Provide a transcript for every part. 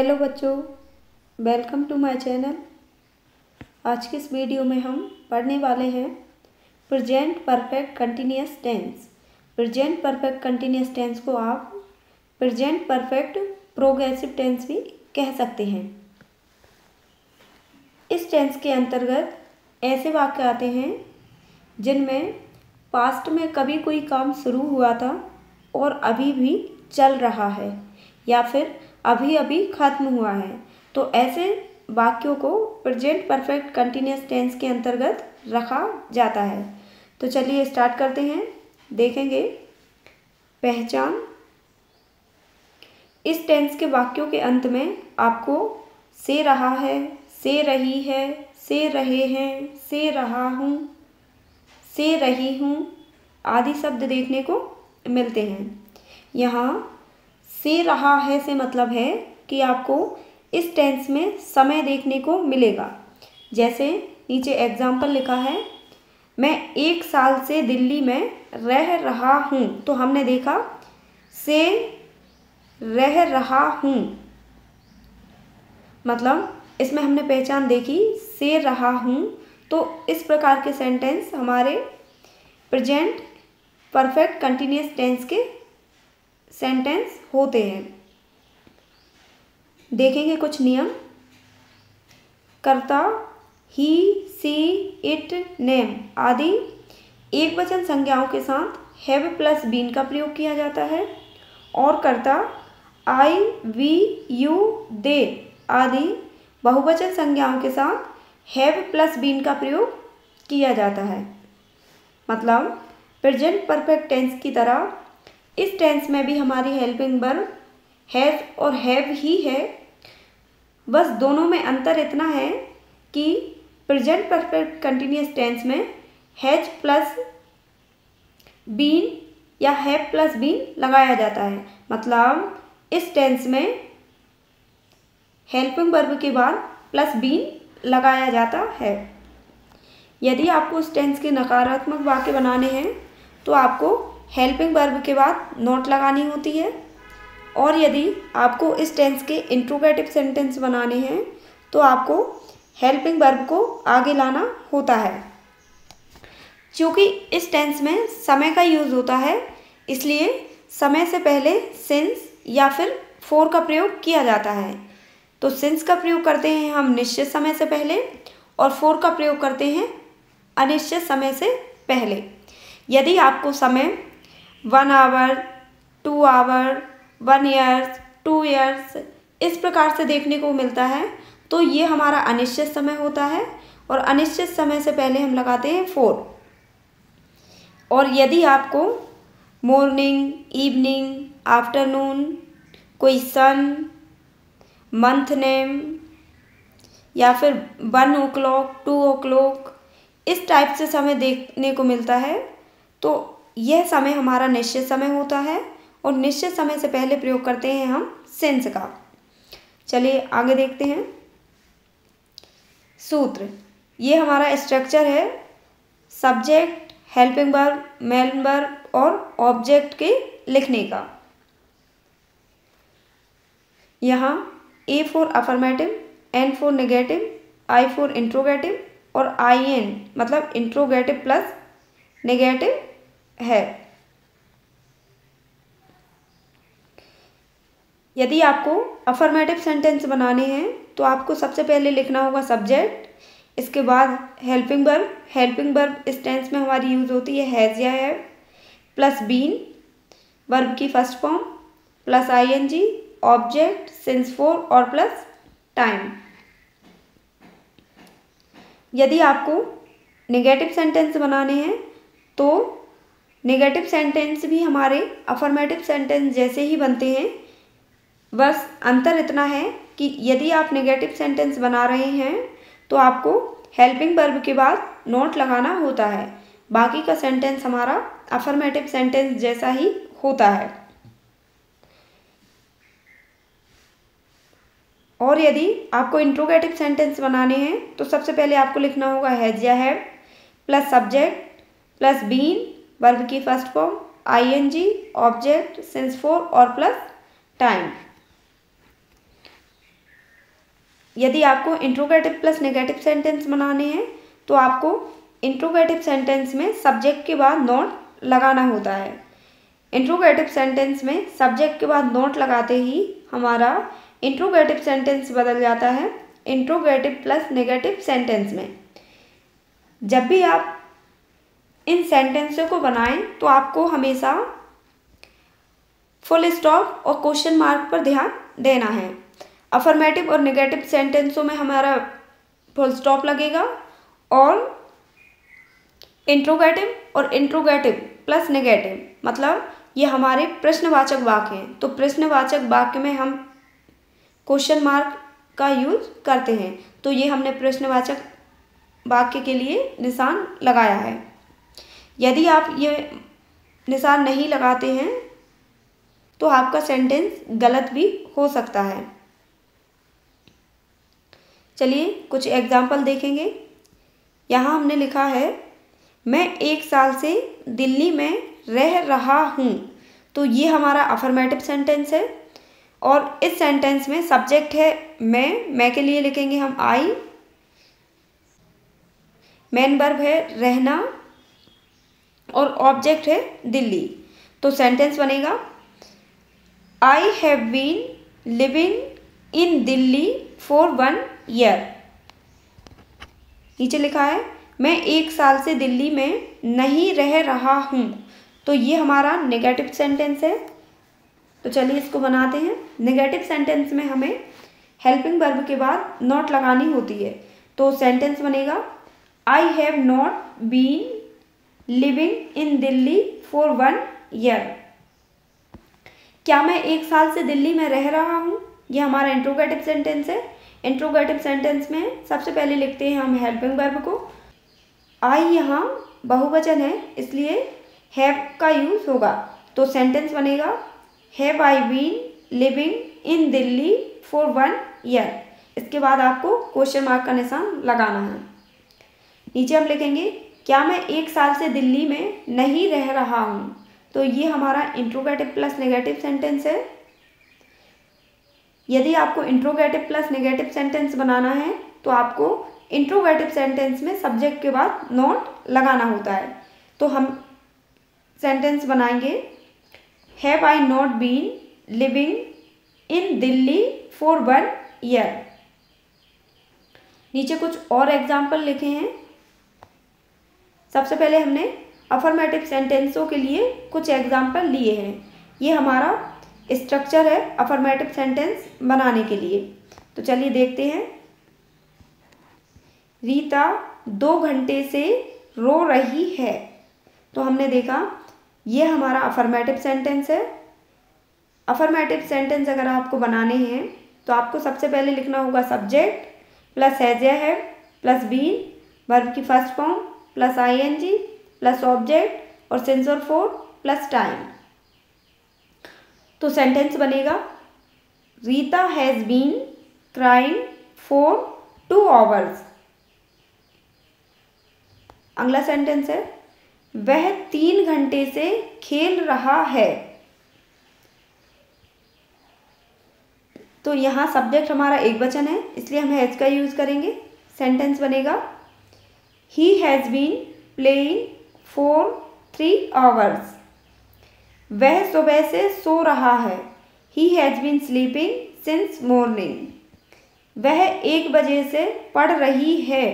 Hello बच्चों, welcome to my channel. आज की इस वीडियो में हम पढ़ने वाले हैं present perfect continuous tense. Present perfect continuous tense को आप प्रेजेंट परफेक्ट प्रोग्रेसिव टेंस भी कह सकते हैं। इस टेंस के अंतर्गत ऐसे वाक्य आते हैं जिनमें पास्ट में कभी कोई काम शुरू हुआ था और अभी भी चल रहा है या फिर अभी अभी खत्म हुआ है, तो ऐसे वाक्यों को प्रेजेंट परफेक्ट कंटिन्यूअस टेंस के अंतर्गत रखा जाता है। तो चलिए स्टार्ट करते हैं। देखेंगे पहचान। इस टेंस के वाक्यों के अंत में आपको से रहा है, से रही है, से रहे हैं, से रहा हूँ, से रही हूँ आदि शब्द देखने को मिलते हैं। यहाँ से रहा है से मतलब है कि आपको इस टेंस में समय देखने को मिलेगा। जैसे नीचे एग्जाम्पल लिखा है, मैं 1 साल से दिल्ली में रह रहा हूँ, तो हमने देखा से रह रहा हूँ मतलब इसमें हमने पहचान देखी से रहा हूँ। तो इस प्रकार के सेंटेंस हमारे प्रेजेंट परफेक्ट कंटिन्यूअस टेंस के सेंटेंस होते हैं। देखेंगे कुछ नियम। कर्ता ही, सी, इट, नेम आदि एक वचन संज्ञाओं के साथ हैव प्लस बीन का प्रयोग किया जाता है और कर्ता आई, वी, यू, दे आदि बहुवचन संज्ञाओं के साथ हैव प्लस बीन का प्रयोग किया जाता है। मतलब प्रेजेंट परफेक्ट टेंस की तरह इस टेंस में भी हमारी हेल्पिंग वर्ब हैज और हैव ही है। बस दोनों में अंतर इतना है कि प्रेजेंट परफेक्ट कंटिन्यूअस टेंस में हैज प्लस बीन या हैव प्लस बीन लगाया जाता है। मतलब इस टेंस में हेल्पिंग वर्ब के बाद प्लस बीन लगाया जाता है। यदि आपको इस टेंस के नकारात्मक वाक्य बनाने हैं तो आपको हेल्पिंग वर्ब के बाद नॉट लगानी होती है, और यदि आपको इस टेंस के इंट्रोगेटिव सेंटेंस बनाने हैं तो आपको हेल्पिंग वर्ब को आगे लाना होता है। क्योंकि इस टेंस में समय का यूज़ होता है, इसलिए समय से पहले सिंस या फिर फॉर का प्रयोग किया जाता है। तो सिंस का प्रयोग करते हैं हम निश्चित समय से पहले और फॉर का प्रयोग करते हैं अनिश्चित समय से पहले। यदि आपको समय 1 आवर, 2 आवर, 1 ईयर्स, 2 ईयर्स इस प्रकार से देखने को मिलता है तो ये हमारा अनिश्चित समय होता है और अनिश्चित समय से पहले हम लगाते हैं फॉर। और यदि आपको मॉर्निंग, इवनिंग, आफ्टरनून, कोई सन, मंथ नेम या फिर 1 o'clock, 2 o'clock इस टाइप से समय देखने को मिलता है तो यह समय हमारा निश्चित समय होता है और निश्चित समय से पहले प्रयोग करते हैं हम सिंस का। चलिए आगे देखते हैं। सूत्र, ये हमारा स्ट्रक्चर है subject, helping verb, main verb और ऑब्जेक्ट के लिखने का। यहाँ A for affirmative, N for negative, I for interrogative और आई एन मतलब इंट्रोगेटिव प्लस नेगेटिव है। यदि आपको अफर्मेटिव सेंटेंस बनाने हैं तो आपको सबसे पहले लिखना होगा सब्जेक्ट, इसके बाद हेल्पिंग वर्ब। हेल्पिंग वर्ब इस टेंस में हमारी यूज़ होती है हैज़ या हैव प्लस बीन वर्ब की first form plus ING object since for और प्लस टाइम। यदि आपको नेगेटिव सेंटेंस बनाने हैं तो नेगेटिव सेंटेंस भी हमारे अफर्मेटिव सेंटेंस जैसे ही बनते हैं, बस अंतर इतना है कि यदि आप नेगेटिव सेंटेंस बना रहे हैं तो आपको हेल्पिंग वर्ब के बाद नॉट लगाना होता है। बाकी का सेंटेंस हमारा अफर्मेटिव सेंटेंस जैसा ही होता है। और यदि आपको इंट्रोगेटिव सेंटेंस बनाने हैं तो सबसे पहले आपको लिखना होगा हैज या have plus subject plus been verb की first form ING, object, since for और प्लस टाइम। यदि आपको इंट्रोगेटिव प्लस नेगेटिव सेंटेंस बनाने हैं तो आपको इंट्रोगेटिव सेंटेंस में सब्जेक्ट के बाद नॉट लगाना होता है। इंट्रोगेटिव सेंटेंस में सब्जेक्ट के बाद नॉट लगाते ही हमारा इंट्रोगेटिव सेंटेंस बदल जाता है इंट्रोगेटिव प्लस नेगेटिव सेंटेंस में। जब भी आप इन सेंटेंसों को बनाएं तो आपको हमेशा फुल स्टॉप और क्वेश्चन मार्क पर ध्यान देना है। अफर्मेटिव और नेगेटिव सेंटेंसों में हमारा फुल स्टॉप लगेगा और इंट्रोगेटिव और इंट्रोगेटिव प्लस नेगेटिव मतलब ये हमारे प्रश्नवाचक वाक्य हैं। तो प्रश्नवाचक वाक्य में हम क्वेश्चन मार्क का यूज करते हैं, तो ये हमने प्रश्नवाचक वाक्य के लिए निशान लगाया है। यदि आप ये निशान नहीं लगाते हैं तो आपका सेंटेंस गलत भी हो सकता है। चलिए कुछ एग्जाम्पल देखेंगे। यहाँ हमने लिखा है मैं 1 साल से दिल्ली में रह रहा हूँ। तो ये हमारा अफर्मेटिव सेंटेंस है और इस सेंटेंस में सब्जेक्ट है मैं के लिए लिखेंगे हम आई, मेन वर्ब है रहना और ऑब्जेक्ट है दिल्ली। तो सेंटेंस बनेगा I have been living in Delhi for 1 year. नीचे लिखा है मैं 1 साल से दिल्ली में नहीं रह रहा हूँ। तो ये हमारा नेगेटिव सेंटेंस है। तो चलिए इसको बनाते हैं। नेगेटिव सेंटेंस में हमें हेल्पिंग वर्ब के बाद नॉट लगानी होती है। तो सेंटेंस बनेगा I have not been living in Delhi for 1 year. क्या मैं 1 साल से दिल्ली में रह रहा हूँ, ये हमारा इंट्रोगेटिव सेंटेंस है। इंट्रोगेटिव सेंटेंस में सबसे पहले लिखते हैं हम हेल्पिंग वर्ब को। आई यहाँ बहुवचन है इसलिए हैव का यूज होगा। तो सेंटेंस बनेगा have I been living in Delhi for 1 year. इसके बाद आपको क्वेश्चन मार्क का निशान लगाना है। नीचे हम लिखेंगे क्या मैं 1 साल से दिल्ली में नहीं रह रहा हूँ। तो ये हमारा इंट्रोगेटिव प्लस नेगेटिव सेंटेंस है। यदि आपको इंट्रोगेटिव प्लस नेगेटिव सेंटेंस बनाना है तो आपको इंट्रोगेटिव सेंटेंस में सब्जेक्ट के बाद नॉट लगाना होता है। तो हम सेंटेंस बनाएंगे have I not been living in Delhi for 1 year. नीचे कुछ और एग्जाम्पल लिखे हैं। सबसे पहले हमने अफर्मेटिव सेंटेंसों के लिए कुछ एग्जाम्पल लिए हैं। ये हमारा स्ट्रक्चर है अफर्मेटिव सेंटेंस बनाने के लिए। तो चलिए देखते हैं। रीता 2 घंटे से रो रही है। तो हमने देखा ये हमारा अफर्मेटिव सेंटेंस है। अफर्मेटिव सेंटेंस अगर आपको बनाने हैं तो आपको सबसे पहले लिखना होगा सब्जेक्ट प्लस हैज या हैव प्लस बीन, वर्ब की first form plus ING plus object और सेंसर फॉर प्लस टाइम। तो सेंटेंस बनेगा Rita has been crying for 2 hours। अगला सेंटेंस है वह 3 घंटे से खेल रहा है। तो यहाँ सब्जेक्ट हमारा एक वचन है इसलिए हम हैज का यूज करेंगे। सेंटेंस बनेगा he has been playing for 3 hours। वह सुबह से सो रहा है। He has been sleeping since morning. वह 1 बजे से पढ़ रही है।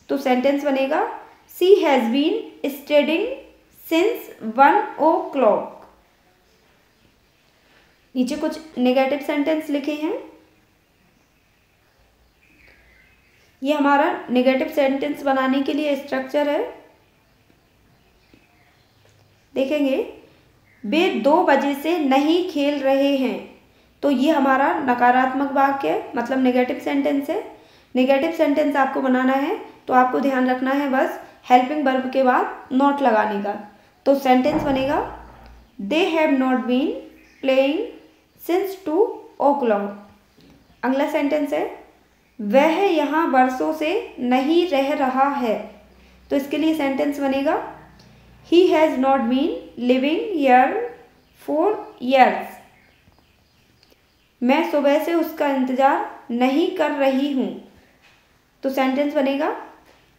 तो सेंटेंस बनेगा she has been studying since 1 o'clock। नीचे कुछ नेगेटिव सेंटेंस लिखे हैं। ये हमारा नेगेटिव सेंटेंस बनाने के लिए स्ट्रक्चर है। देखेंगे वे 2 बजे से नहीं खेल रहे हैं। तो ये हमारा नकारात्मक वाक्य है मतलब नेगेटिव सेंटेंस है। नेगेटिव सेंटेंस आपको बनाना है तो आपको ध्यान रखना है बस हेल्पिंग वर्ब के बाद नॉट लगाने का। तो सेंटेंस बनेगा they have not been playing since 2 o'clock। अगला सेंटेंस है वह यहाँ वर्षों से नहीं रह रहा है। तो इसके लिए सेंटेंस बनेगा he has not been living here for years। मैं सुबह से उसका इंतज़ार नहीं कर रही हूँ। तो सेंटेंस बनेगा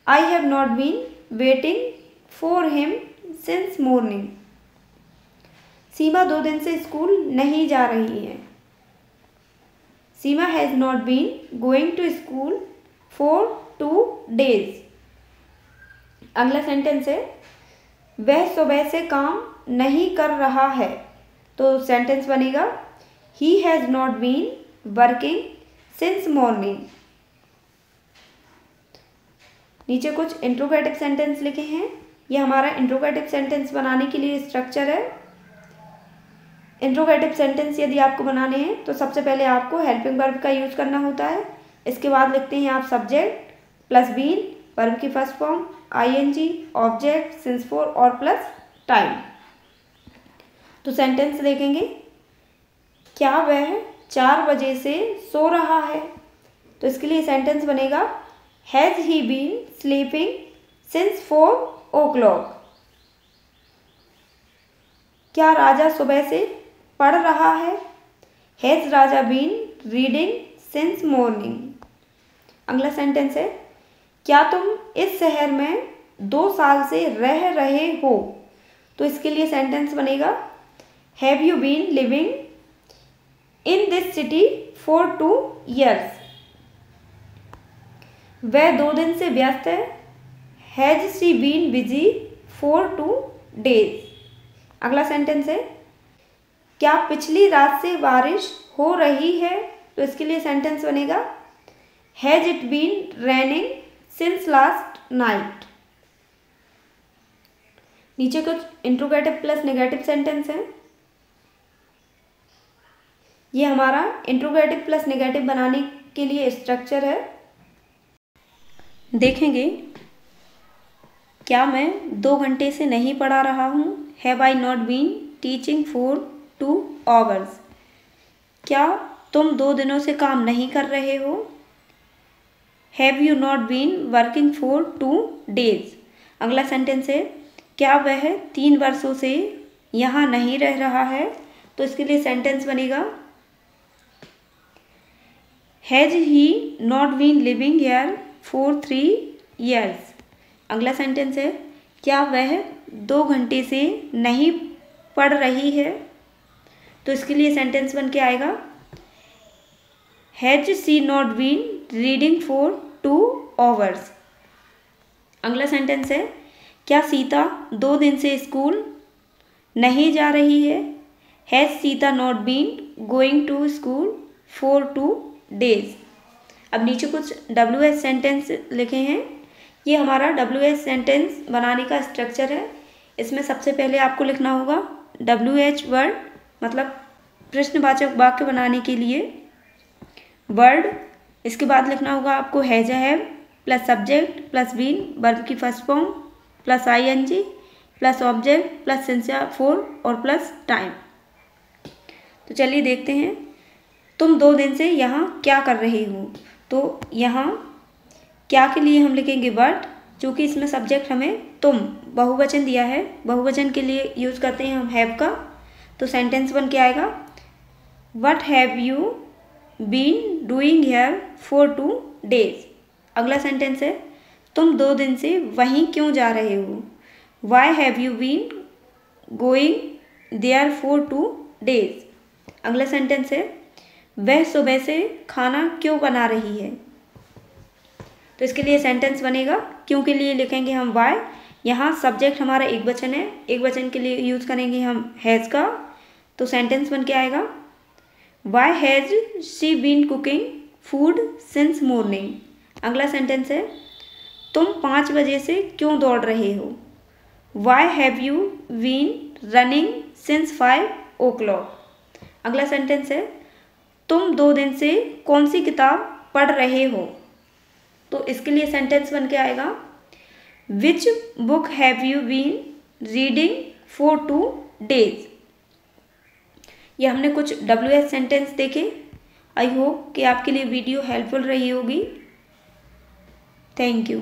I have not been waiting for him since morning. Seema 2 दिन से स्कूल नहीं जा रही है। Seema has not been going to school for 2 days। अगला सेंटेंस है वह सुबह से काम नहीं कर रहा है। तो सेंटेंस बनेगा he has not been working since morning. नीचे कुछ इंट्रोगेटिव सेंटेंस लिखे हैं। यह हमारा इंट्रोगेटिव सेंटेंस बनाने के लिए स्ट्रक्चर है। इंट्रोगेटिव सेंटेंस यदि आपको बनाने हैं तो सबसे पहले आपको हेल्पिंग वर्ब का यूज़ करना होता है। इसके बाद लिखते हैं आप सब्जेक्ट प्लस बीन, वर्ब की first form, ING, object, since for और प्लस टाइम। तो सेंटेंस देखेंगे क्या वह 4 बजे से सो रहा है। तो इसके लिए सेंटेंस बनेगा has he been sleeping since 4 o'clock। क्या राजा सुबह से पढ़ रहा है। Has Raja been reading since morning. अगला सेंटेंस है क्या तुम इस शहर में 2 साल से रह रहे हो। तो इसके लिए सेंटेंस बनेगा have you been living in this city for 2 years। वह 2 दिन से व्यस्त है। Has she been busy for 2 days। अगला सेंटेंस है क्या पिछली रात से बारिश हो रही है। तो इसके लिए सेंटेंस बनेगा has it been raining since last night. नीचे कुछ इंट्रोगेटिव प्लस नेगेटिव सेंटेंस है। ये हमारा इंट्रोगेटिव प्लस नेगेटिव बनाने के लिए स्ट्रक्चर है। देखेंगे क्या मैं 2 घंटे से नहीं पढ़ा रहा हूँ। Have I not been teaching for 2 hours। क्या तुम 2 दिनों से काम नहीं कर रहे हो। Have you not been working for 2 days। अगला सेंटेंस है क्या वह 3 वर्षों से यहाँ नहीं रह रहा है। तो इसके लिए सेंटेंस बनेगा has he not been living here for 3 years। अगला सेंटेंस है क्या वह 2 घंटे से नहीं पढ़ रही है। तो इसके लिए सेंटेंस बन के आएगा has she not been reading for 2 hours। अगला सेंटेंस है क्या सीता 2 दिन से स्कूल नहीं जा रही है। Has Sita not been going to school for 2 days। अब नीचे कुछ WH सेंटेंस लिखे हैं। ये हमारा WH सेंटेंस बनाने का स्ट्रक्चर है। इसमें सबसे पहले आपको लिखना होगा WH वर्ड, मतलब प्रश्नवाचक वाक्य बनाने के लिए वर्ड। इसके बाद लिखना होगा आपको has have plus subject plus been, verb की first form plus ING plus object plus since for और प्लस टाइम। तो चलिए देखते हैं तुम 2 दिन से यहाँ क्या कर रहे हो। तो यहाँ क्या के लिए हम लिखेंगे वर्ड, चूँकि इसमें सब्जेक्ट हमें तुम बहुवचन दिया है, बहुवचन के लिए यूज़ करते हैं हम हैव का। तो सेंटेंस बन के आएगा what have you been doing here for 2 days। अगला सेंटेंस है तुम 2 दिन से वहीं क्यों जा रहे हो। Why have you been going there for 2 days। अगला सेंटेंस है वह सुबह से खाना क्यों बना रही है। तो इसके लिए सेंटेंस बनेगा क्यों के लिए लिखेंगे हम वाई। यहाँ सब्जेक्ट हमारा एक वचन है, एक वचन के लिए यूज़ करेंगे हम हैज़ का। तो सेंटेंस बन के आएगा why has she been cooking food since morning. अगला सेंटेंस है तुम 5 बजे से क्यों दौड़ रहे हो। Why have you been running since 5 o'clock। अगला सेंटेंस है तुम 2 दिन से कौन सी किताब पढ़ रहे हो। तो इसके लिए सेंटेंस बन के आएगा which book have you been reading for 2 days। ये हमने कुछ WH सेंटेंस देखे। आई होप कि आपके लिए वीडियो हेल्पफुल रही होगी। Thank you.